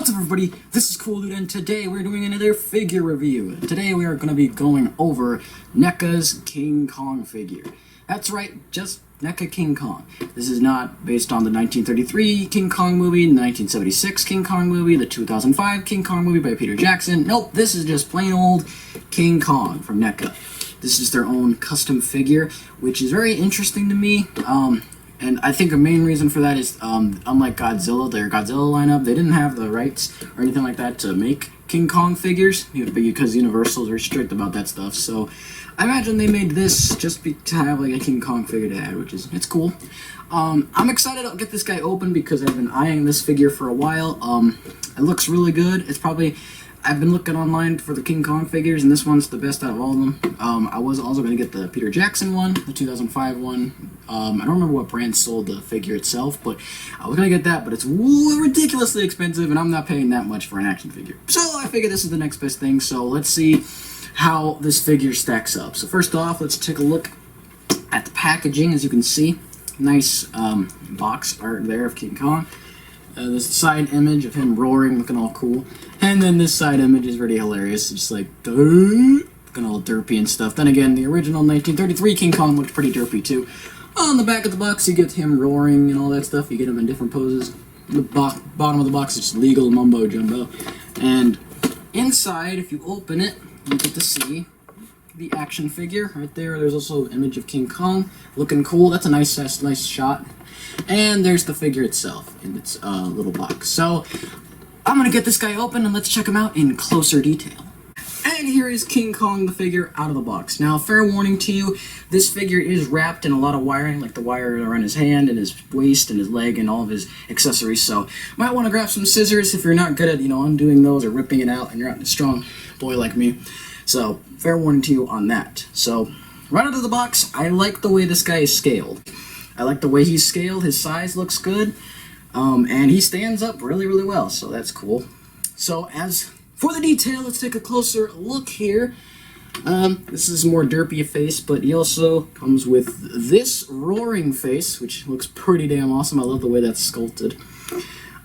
What's up, everybody? This is Cool Dude, and today we're doing another figure review. Today we are going to be going over Neca's King Kong figure. That's right, just Neca King Kong. This is not based on the 1933 King Kong movie, the 1976 King Kong movie, the 2005 King Kong movie by Peter Jackson. Nope, this is just plain old King Kong from Neca. This is their own custom figure, which is very interesting to me. And I think the main reason for that is, unlike Godzilla, their Godzilla lineup, they didn't have the rights or anything like that to make King Kong figures, because Universal is very strict about that stuff. So I imagine they made this just to have like a King Kong figure to add, it's cool. I'm excited to get this guy open because I've been eyeing this figure for a while. It looks really good. I've been looking online for the King Kong figures, and this one's the best out of all of them. I was also going to get the Peter Jackson one, the 2005 one. I don't remember what brand sold the figure itself, but I was going to get that, but it's ridiculously expensive, and I'm not paying that much for an action figure. So I figured this is the next best thing, so let's see how this figure stacks up. So first off, let's take a look at the packaging. As you can see, nice box art there of King Kong. This side image of him roaring, looking all cool. And then this side image is pretty hilarious. It's just like, looking all derpy and stuff. Then again, the original 1933 King Kong looked pretty derpy too. On the back of the box, you get him roaring and all that stuff. You get him in different poses. The bottom of the box is legal mumbo jumbo. And inside, if you open it, you get to see the action figure right there. There's also an image of King Kong looking cool. That's a nice shot. And there's the figure itself in its little box. So I'm gonna get this guy open and let's check him out in closer detail. And here is King Kong, the figure, out of the box. Now, fair warning to you, this figure is wrapped in a lot of wiring, like the wire around his hand and his waist and his leg and all of his accessories. So might want to grab some scissors if you're not good at, undoing those or ripping it out and you're not a strong boy like me. So fair warning to you on that. So right out of the box, I like the way this guy is scaled. I like the way he's scaled. His size looks good. And he stands up really, really well, so that's cool. So as for the detail, let's take a closer look here. This is more derpy face, but he also comes with this roaring face, which looks pretty damn awesome. I love the way that's sculpted.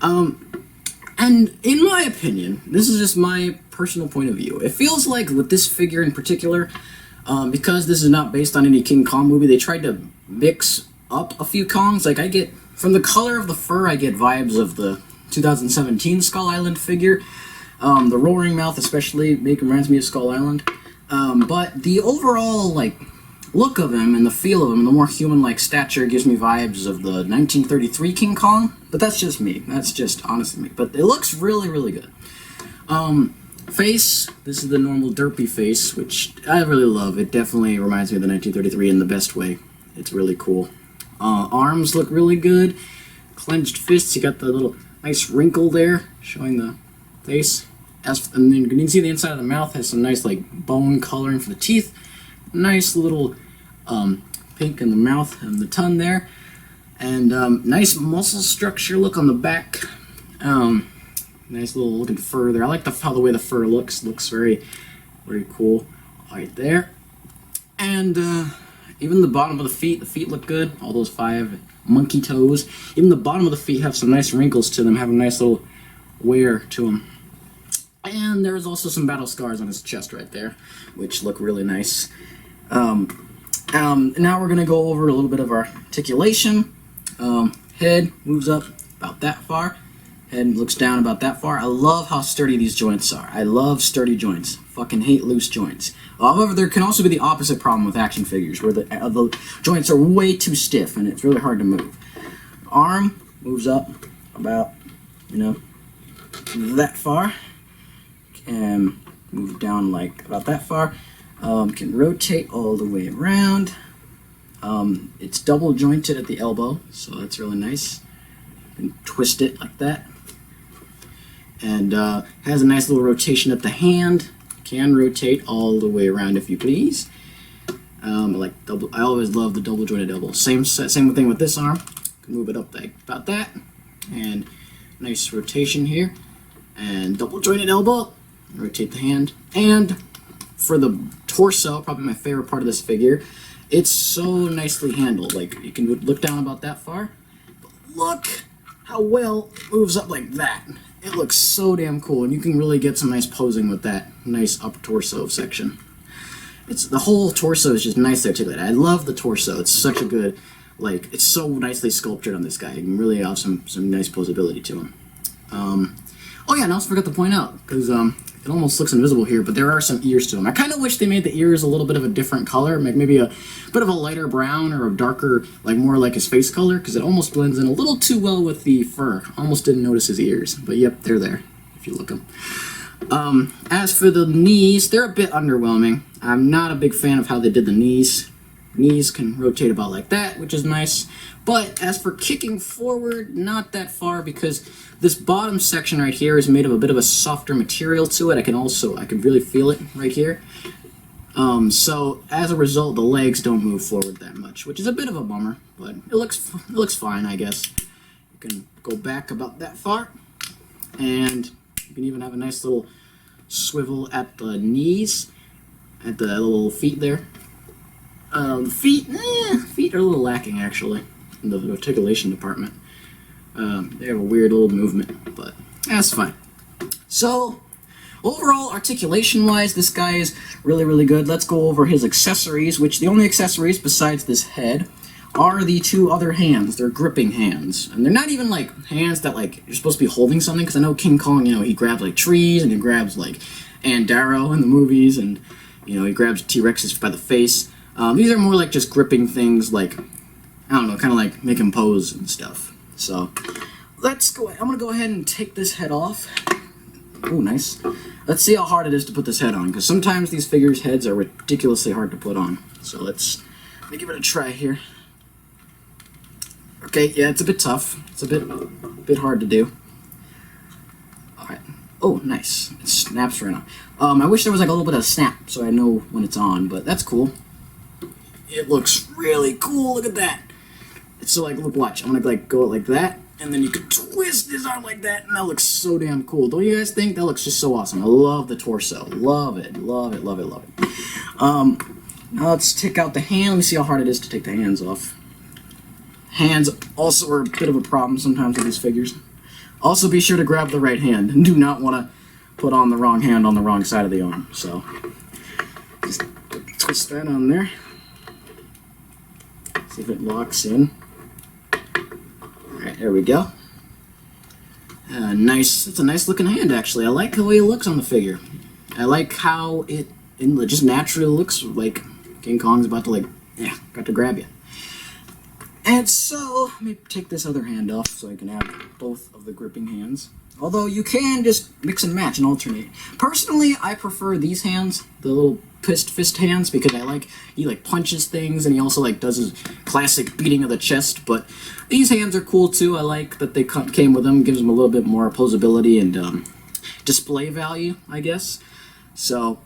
And in my opinion, this is just my personal point of view, it feels like with this figure in particular, because this is not based on any King Kong movie, they tried to mix up a few Kongs. Like, I get, from the color of the fur, I get vibes of the 2017 Skull Island figure. The roaring mouth especially reminds me of Skull Island. But the overall, look of him and the feel of him, the more human-like stature, gives me vibes of the 1933 King Kong. But that's just me. That's just honestly me. But it looks really, really good. Face, this is the normal derpy face, which I really love. It definitely reminds me of the 1933 in the best way. It's really cool. Arms look really good. Clenched fists, you got the little nice wrinkle there, showing the face. And then you can see the inside of the mouth has some nice bone coloring for the teeth. Nice little pink in the mouth and the tongue there. And nice muscle structure look on the back. Nice little looking fur there. I like how the way the fur looks. Looks very, very cool right there. And even the bottom of the feet look good. All those 5 monkey toes. Even the bottom of the feet have some nice wrinkles to them, have a nice little wear to them. And there's also some battle scars on his chest right there, which look really nice. Now we're going to go over a little bit of our articulation. Head moves up about that far. Head looks down about that far. I love how sturdy these joints are. I love sturdy joints. Fucking hate loose joints. However, there can also be the opposite problem with action figures, where the joints are way too stiff and it's really hard to move. Arm moves up about, that far. Can move down about that far. Can rotate all the way around. It's double jointed at the elbow, so that's really nice. You can twist it like that. And has a nice little rotation at the hand. Can rotate all the way around if you please. I always love the double jointed elbow. Same thing with this arm. Can move it up about that. And nice rotation here. And double jointed elbow. Rotate the hand. And for the torso, probably my favorite part of this figure, it's so nicely handled. You can look down about that far. But look how well it moves up like that. It looks so damn cool, and you can really get some nice posing with that nice upper torso section. It's the whole torso is just nicely articulated. I love the torso. It's such a good, like, it's so nicely sculptured on this guy. You can really have some nice posability to him. Oh yeah, and I also forgot to point out, because it almost looks invisible here, but there are some ears to him. I kind of wish they made the ears a little bit of a different color, maybe a bit of a lighter brown or a darker, like more like his face color, because it almost blends in a little too well with the fur. Almost didn't notice his ears, but yep, they're there if you look them. As for the knees, they're a bit underwhelming. I'm not a big fan of how they did the knees. Knees can rotate about like that, which is nice. But as for kicking forward, not that far, because this bottom section right here is made of a bit of a softer material to it. I can really feel it right here. So as a result, the legs don't move forward that much, which is a bit of a bummer, but it looks fine, I guess. You can go back about that far, and you can even have a nice little swivel at the knees, at the little feet there. The feet are a little lacking, actually, in the articulation department. They have a weird little movement, but that's fine. So, overall, articulation-wise, this guy is really, really good. Let's go over his accessories, which the only accessories besides this head are the two other hands. They're gripping hands. And they're not even, like, hands that, like, you're supposed to be holding something, because I know King Kong, you know, he grabs, like, trees, and he grabs, like, Andaro in the movies, and, you know, he grabs T-Rexes by the face. These are more like just gripping things, like, I don't know, kind of like make him pose and stuff. So, let's go. I'm going to go ahead and take this head off. Ooh, nice. Let's see how hard it is to put this head on, because sometimes these figures' heads are ridiculously hard to put on. So let me give it a try here. Okay, yeah, it's a bit tough. It's a bit hard to do. Alright. Oh, nice. It snaps right on. I wish there was like a little bit of snap so I know when it's on, but that's cool. It looks really cool. Look at that. So like, look, watch. I'm gonna like go like that, and then you can twist his arm like that, and that looks so damn cool. Don't you guys think that looks just so awesome? I love the torso. Love it. Love it. Love it. Love it. Now let's take out the hand. Let me see how hard it is to take the hands off. Hands also are a bit of a problem sometimes with these figures. Also, be sure to grab the right hand, and do not want to put on the wrong hand on the wrong side of the arm. So just twist that on there. See if it locks in. Alright, there we go. Nice. It's a nice looking hand, actually. I like the way it looks on the figure. I like how it just naturally looks like King Kong's about to, like, yeah, got to grab you. And so, let me take this other hand off so I can have both of the gripping hands. Although you can just mix and match and alternate. Personally, I prefer these hands, the little fist hands, because I like he like punches things, and he also like does his classic beating of the chest. But these hands are cool too. I like that they came with them, gives them a little bit more posability and display value, I guess. So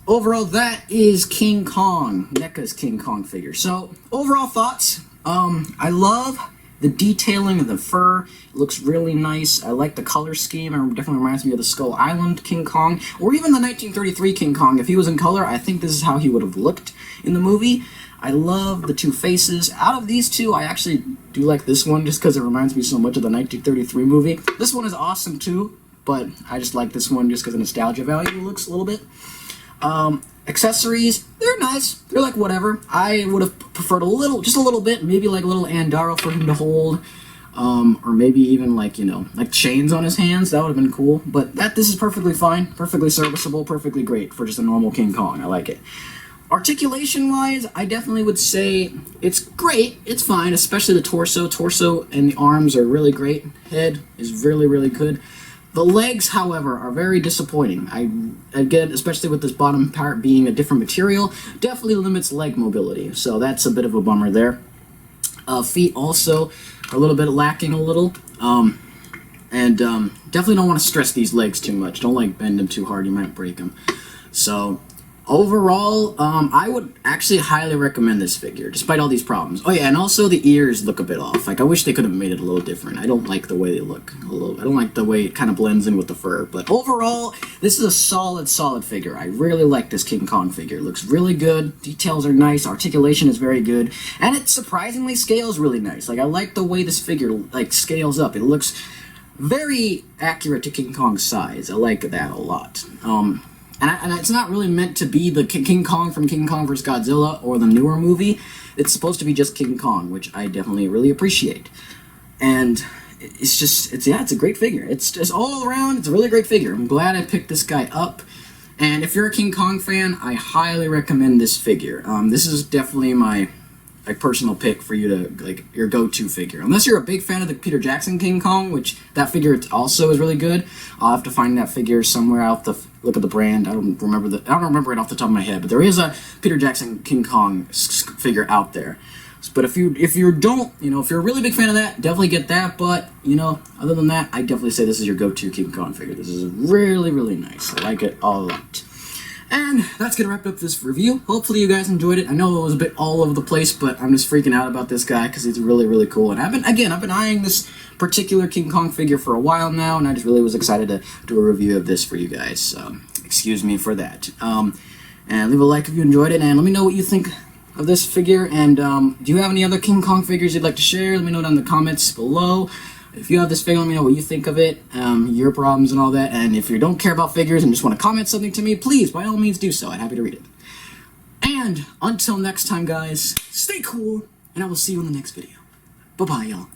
overall, that is King Kong, Neca's King Kong figure. So overall thoughts. I love the detailing of the fur. It looks really nice. I like the color scheme. It definitely reminds me of the Skull Island King Kong, or even the 1933 King Kong. If he was in color, I think this is how he would have looked in the movie. I love the two faces. Out of these two, I actually do like this one, just because it reminds me so much of the 1933 movie. This one is awesome too, but I just like this one just because of nostalgia value. It looks a little bit. Accessories, they're nice. They're like whatever. I would have preferred just a little bit, maybe like a little Andaro for him to hold, or maybe even like, you know, like chains on his hands. That would have been cool. But this is perfectly fine, perfectly serviceable, perfectly great for just a normal King Kong. I like it. Articulation-wise, I definitely would say it's great. It's fine, especially the torso. Torso and the arms are really great. Head is really, really good. The legs, however, are very disappointing. Again, especially with this bottom part being a different material, definitely limits leg mobility. So that's a bit of a bummer there. Feet also are a little bit lacking a little. Definitely don't want to stress these legs too much. Don't like bend them too hard, you might break them. So overall, I would actually highly recommend this figure, despite all these problems. Oh yeah, and also the ears look a bit off. Like, I wish they could have made it a little different. I don't like the way they look. I don't like the way it kind of blends in with the fur. But overall, this is a solid figure. I really like this King Kong figure. It looks really good. Details are nice. Articulation is very good. And it surprisingly scales really nice. Like, I like the way this figure, like, scales up. It looks very accurate to King Kong's size. I like that a lot. And it's not really meant to be the King Kong from King Kong vs. Godzilla or the newer movie. It's supposed to be just King Kong, which I definitely really appreciate. And it's a great figure. It's just all around, it's a really great figure. I'm glad I picked this guy up. And if you're a King Kong fan, I highly recommend this figure. This is definitely my personal pick for you to, your go-to figure. Unless you're a big fan of the Peter Jackson King Kong, which that figure also is really good. I'll have to find that figure somewhere. I'll have to look at the brand. I don't remember it off the top of my head, but there is a Peter Jackson King Kong figure out there. But if you're a really big fan of that, definitely get that. But other than that, I definitely say this is your go-to King Kong figure. This is really, really nice. I like it a lot. And that's going to wrap up this review. Hopefully you guys enjoyed it. I know it was a bit all over the place, but I'm just freaking out about this guy because he's really, really cool. And I've been eyeing this particular King Kong figure for a while now, and I just really was excited to do a review of this for you guys. So, excuse me for that. And leave a like if you enjoyed it, and let me know what you think of this figure. And do you have any other King Kong figures you'd like to share? Let me know down in the comments below. If you have this figure, let me know what you think of it, your problems and all that. And if you don't care about figures and just want to comment something to me, please, by all means, do so. I'm happy to read it. And until next time, guys, stay cool, and I will see you in the next video. Bye-bye, y'all.